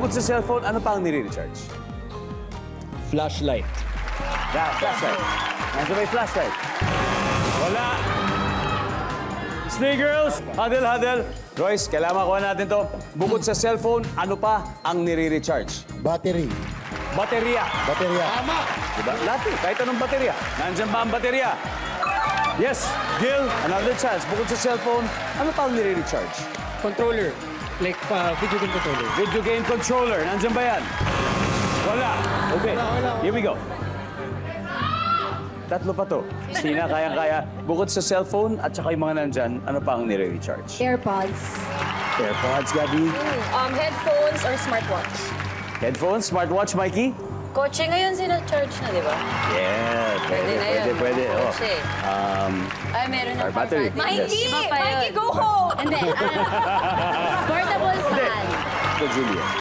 Bukod sa cellphone, ano pa ang nire-recharge? Flashlight. Flashlight. Nandiyan ba yung flashlight? Wala. Snake Girls, huddle. Royce, kailangan makuha natin to. Bukod sa cellphone, ano pa ang nire-recharge? Battery. Baterya. Baterya. Tama! Diba? Lahat eh, kahit anong baterya. Nandiyan ba ang baterya? Yes, Gil, another chance. Bukod sa cellphone, ano pa ang nire-recharge? Controller. Like, video game controller. Video game controller, nandiyan ba yan? Wala. Okay, here we go. Tatlo pa to. Sina, kayang-kaya. Bukod sa cellphone at saka yung mga nandyan, ano pa ang nire-recharge? AirPods. AirPods, Gabi. Headphones or smartwatch. Headphones, smartwatch, Mikey? Kotse ngayon sila-charge na, di ba? Yeah, Pwede na yun. pwede. Oh. Kotse. Ay, meron Our ng battery. Mikey! Yes. Mikey, go home! Hindi. Portable fan. Ito, Julia.